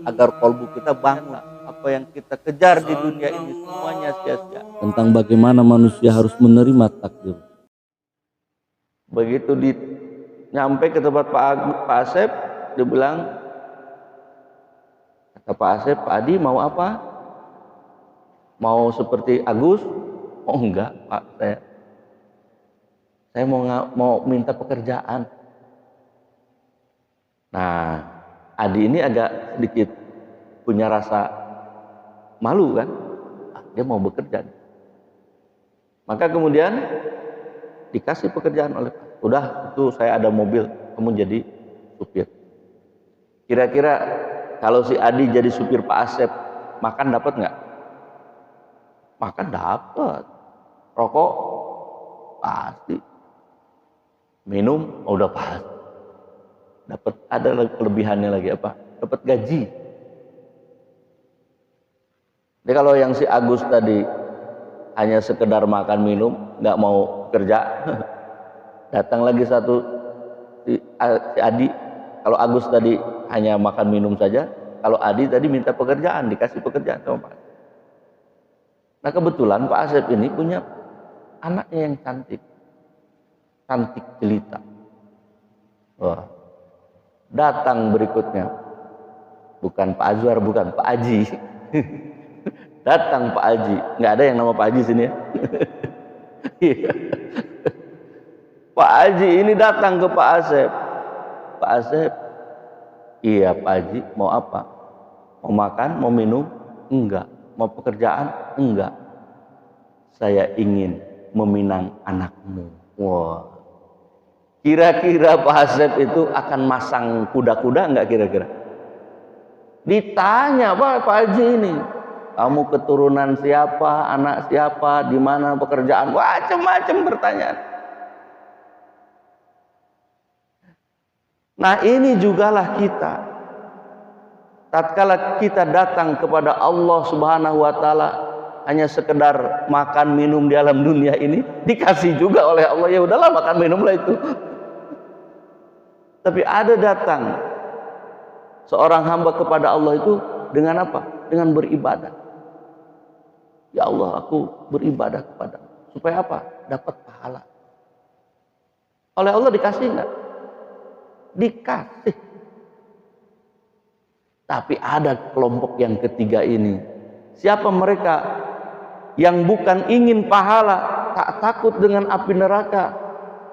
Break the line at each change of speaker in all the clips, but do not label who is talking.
agar kalbu kita bangun. Apa yang kita kejar di dunia ini semuanya sia-sia.
Tentang bagaimana manusia harus menerima takdir.
Begitu nyampe ke tempat Pak Asep, dia bilang, kata Pak Asep, Pak Adi mau apa? Mau seperti Agus? Oh enggak Pak, saya mau minta pekerjaan. Nah, Adi ini agak sedikit punya rasa malu kan, dia mau bekerja. Maka kemudian dikasih pekerjaan oleh Pak. Udah, itu saya ada mobil, kamu jadi supir. Kira-kira kalau si Adi jadi supir Pak Asep, makan dapat nggak? Makan dapat. Rokok pasti. Minum udah pasti. Dapat, ada kelebihannya lagi apa? Dapat gaji. Jadi kalau yang si Agus tadi hanya sekedar makan minum, nggak mau kerja, datang lagi satu si Adi. Kalau Agus tadi hanya makan minum saja, kalau Adi tadi minta pekerjaan, dikasih pekerjaan sama Pak. Nah kebetulan Pak Asep ini punya anaknya yang cantik, cantik jelita. Wah, datang berikutnya, bukan Pak Azwar, bukan Pak Aji. Datang Pak Aji, nggak ada yang nama Pak Aji sini ya. Pak Aji ini datang ke Pak Asep. Pak Asep, iya Pak Aji, mau apa? Mau makan, mau minum? Enggak. Mau pekerjaan? Enggak. Saya ingin meminang anakmu. Wah. Kira-kira Pak Asep itu akan masang kuda-kuda enggak kira-kira? Ditanya Pak Haji ini, kamu keturunan siapa, anak siapa, di mana pekerjaan, macam-macam pertanyaan. Nah ini jugalah kita. Tatkala kita datang kepada Allah Subhanahu wa taala hanya sekedar makan minum di alam dunia ini, dikasih juga oleh Allah, ya udahlah makan minumlah itu. Tapi ada datang seorang hamba kepada Allah itu dengan apa? Dengan beribadah. Ya Allah, aku beribadah kepada, supaya apa? Dapat pahala. Oleh Allah dikasih enggak? Dikasih. Tapi ada kelompok yang ketiga ini. Siapa mereka? Yang bukan ingin pahala, tak takut dengan api neraka,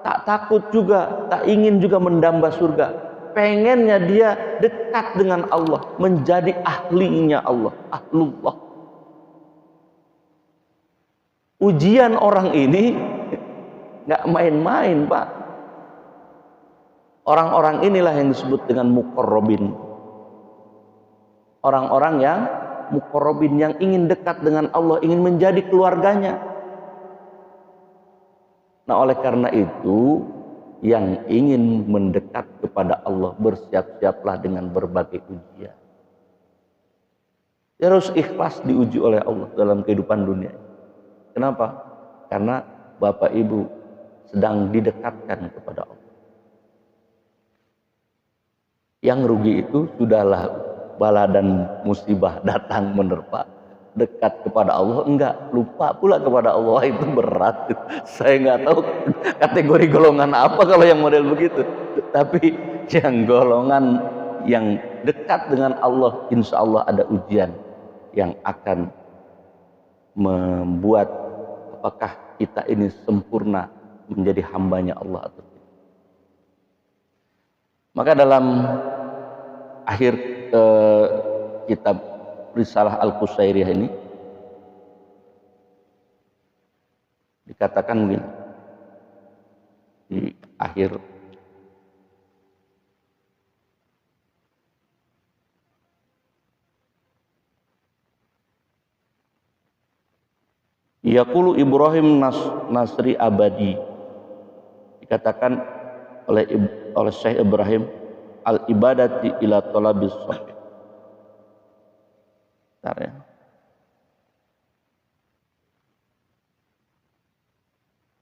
tak takut juga, tak ingin juga mendamba surga. Pengennya dia dekat dengan Allah, menjadi ahlinya Allah, ahlullah. Ujian orang ini nggak main-main, Pak. Orang-orang inilah yang disebut dengan muqarrabin. Orang-orang yang muqarrabin, yang ingin dekat dengan Allah, ingin menjadi keluarganya. Nah, oleh karena itu, yang ingin mendekat kepada Allah, bersiap-siaplah dengan berbagai ujian. Dia harus ikhlas diuji oleh Allah dalam kehidupan dunia. Kenapa? Karena Bapak Ibu sedang didekatkan kepada Allah. Yang rugi itu sudahlah bala dan musibah datang menerpa, dekat kepada Allah enggak, lupa pula kepada Allah, itu berat. Saya nggak tahu kategori golongan apa kalau yang model begitu. Tapi yang golongan yang dekat dengan Allah, insya Allah ada ujian yang akan membuat apakah kita ini sempurna menjadi hambanya Allah atau tidak. Maka dalam akhir kitab Risalah Al-Qusairiyah ini dikatakan begini di akhir, yaqulu Ibrahim Nasri Abadi, dikatakan oleh Syekh Ibrahim, al ibadati ila talabis shahih. Bentar ya.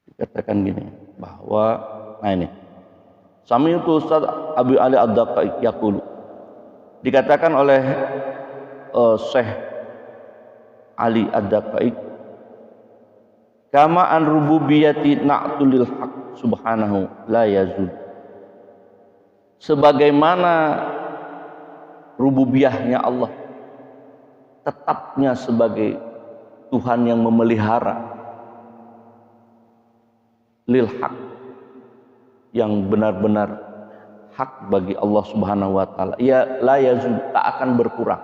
Dikatakan gini bahwa, nah ini, Sami'tu Ustaz Abi Ali Ad-Daqqaiq yaqulu, Dikatakan oleh Syekh Ali Ad-Daqaiq, kama an rububiyyati na'tulil haq subhanahu la yazul. Sebagaimana rububiyahnya Allah, tetapnya sebagai Tuhan yang memelihara, lil haq, yang benar-benar hak bagi Allah Subhanahu wa taala, ya la yazul, tak akan berkurang.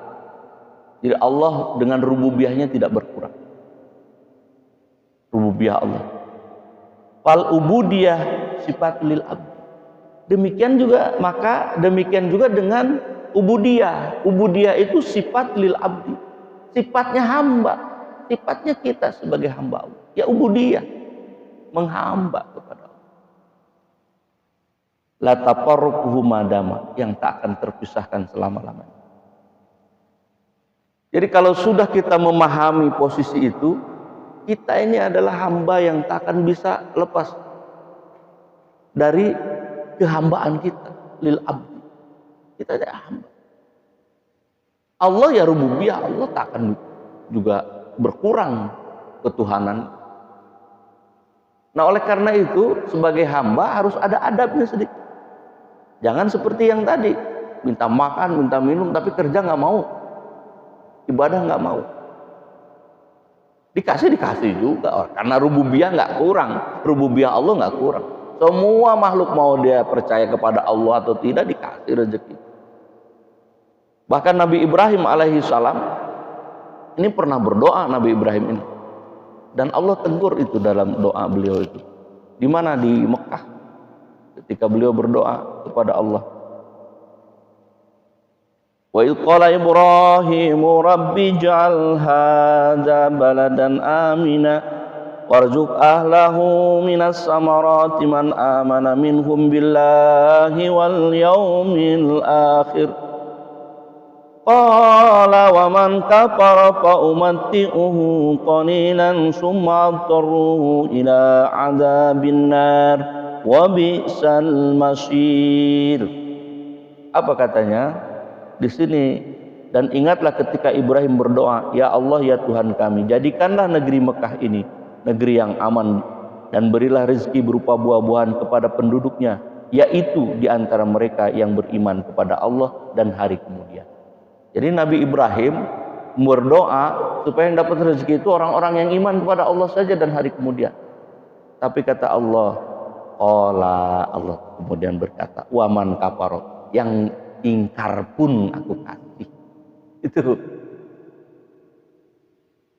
Jadi Allah dengan rububiyahnya tidak berkurang, rububiyah Allah. Fal ubudiyah sifatul abd. Demikian juga, maka demikian juga dengan ubudiyah. Ubudiyah itu sifat lil abdi, sifatnya hamba, sifatnya kita sebagai hamba Allah. Ya ubudiyah, menghamba kepada Allah. La tafarruquhu madama, yang tak akan terpisahkan selama-lamanya. Jadi kalau sudah kita memahami posisi itu, kita ini adalah hamba yang tak akan bisa lepas dari kehambaan kita lil abdi. Kita adalah hamba. Allah ya rububiyah, Allah tak akan juga berkurang ketuhanan. Nah oleh karena itu sebagai hamba harus ada adabnya sedikit. Jangan seperti yang tadi, minta makan, minta minum, tapi kerja nggak mau, ibadah nggak mau. Dikasih juga, karena rububiyah nggak kurang, rububiyah Allah nggak kurang. Semua makhluk mau dia percaya kepada Allah atau tidak, dikasih rezeki. Bahkan Nabi Ibrahim alaihi salam ini pernah berdoa, Nabi Ibrahim ini, dan Allah tegur itu dalam doa beliau itu. Di mana? Di Mekah, ketika beliau berdoa kepada Allah. Wa idh qala Ibrahimu rabbi ij'al hadza baladan amina warzuq ahlahu minas samarati man amana minhum billahi wal yawmil akhir. Qala wa man kafara fa umatti'uhu qalilan summa adtarruhu ila 'adzabin nar wa bi'sal masir. Apa katanya di sini? Dan ingatlah ketika Ibrahim berdoa, ya Allah ya Tuhan kami, jadikanlah negeri Mekah ini negeri yang aman dan berilah rezeki berupa buah-buahan kepada penduduknya, yaitu di antara mereka yang beriman kepada Allah dan hari kemudian. Jadi Nabi Ibrahim berdoa supaya yang dapat rezeki itu orang-orang yang iman kepada Allah saja dan hari kemudian. Tapi kata Allah, Allah kemudian berkata, waman kafaro, yang ingkar pun aku kasih. Itu.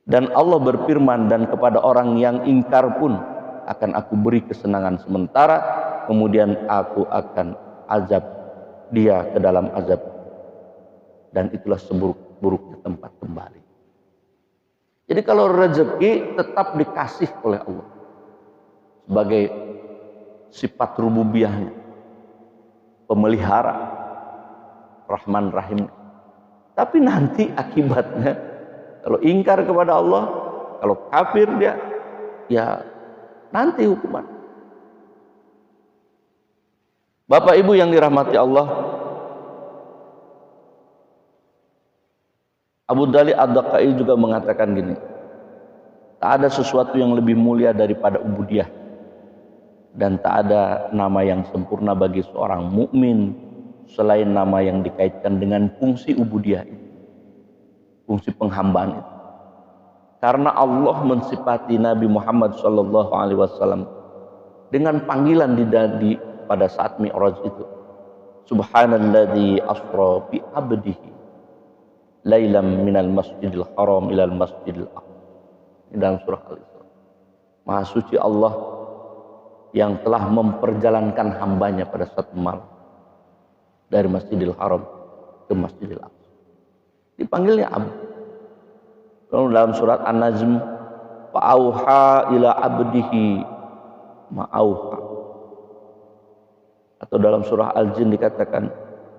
Dan Allah berfirman, dan kepada orang yang ingkar pun akan aku beri kesenangan sementara, kemudian aku akan azab dia ke dalam azab, dan itulah seburuk-buruknya tempat kembali. Jadi kalau rezeki tetap dikasih oleh Allah sebagai sifat rububiyahnya, pemelihara, Rahman Rahim. Tapi nanti akibatnya kalau ingkar kepada Allah, kalau kafir dia, ya nanti hukuman. Bapak Ibu yang dirahmati Allah, Abu Dali Ad-Daqaiq juga mengatakan gini, tak ada sesuatu yang lebih mulia daripada ubudiyah, dan tak ada nama yang sempurna bagi seorang mukmin selain nama yang dikaitkan dengan fungsi ubudiyah itu, fungsi penghambaan itu. Karena Allah mensifati Nabi Muhammad SAW dengan panggilan di pada saat Mi'raj itu, Subhanalladzi asra bi abdihi lailam minal masjidil haram ilal masjidil aqsa. Dalam surah Al-Isra. Maha suci Allah yang telah memperjalankan hambanya pada satu malam dari Masjidil Haram ke Masjidil Aqsa. Dipanggilnya abd. Lalu dalam surat An-Najm, fa'auha ila abdihi ma'auha. Atau dalam surah Al-Jin dikatakan,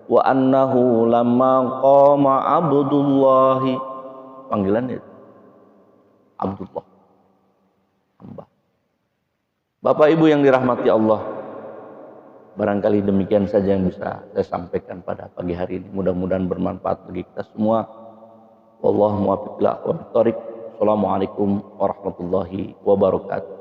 wa annahu lamma qama abdullahi, panggilannya itu Abdullah, hamba. Bapak Ibu yang dirahmati Allah, Barangkali demikian saja yang bisa saya sampaikan pada pagi hari ini. Mudah-mudahan bermanfaat bagi kita semua. Wallahu muwaffiq ila aqwamit thoriq. Assalamualaikum warahmatullahi wabarakatuh.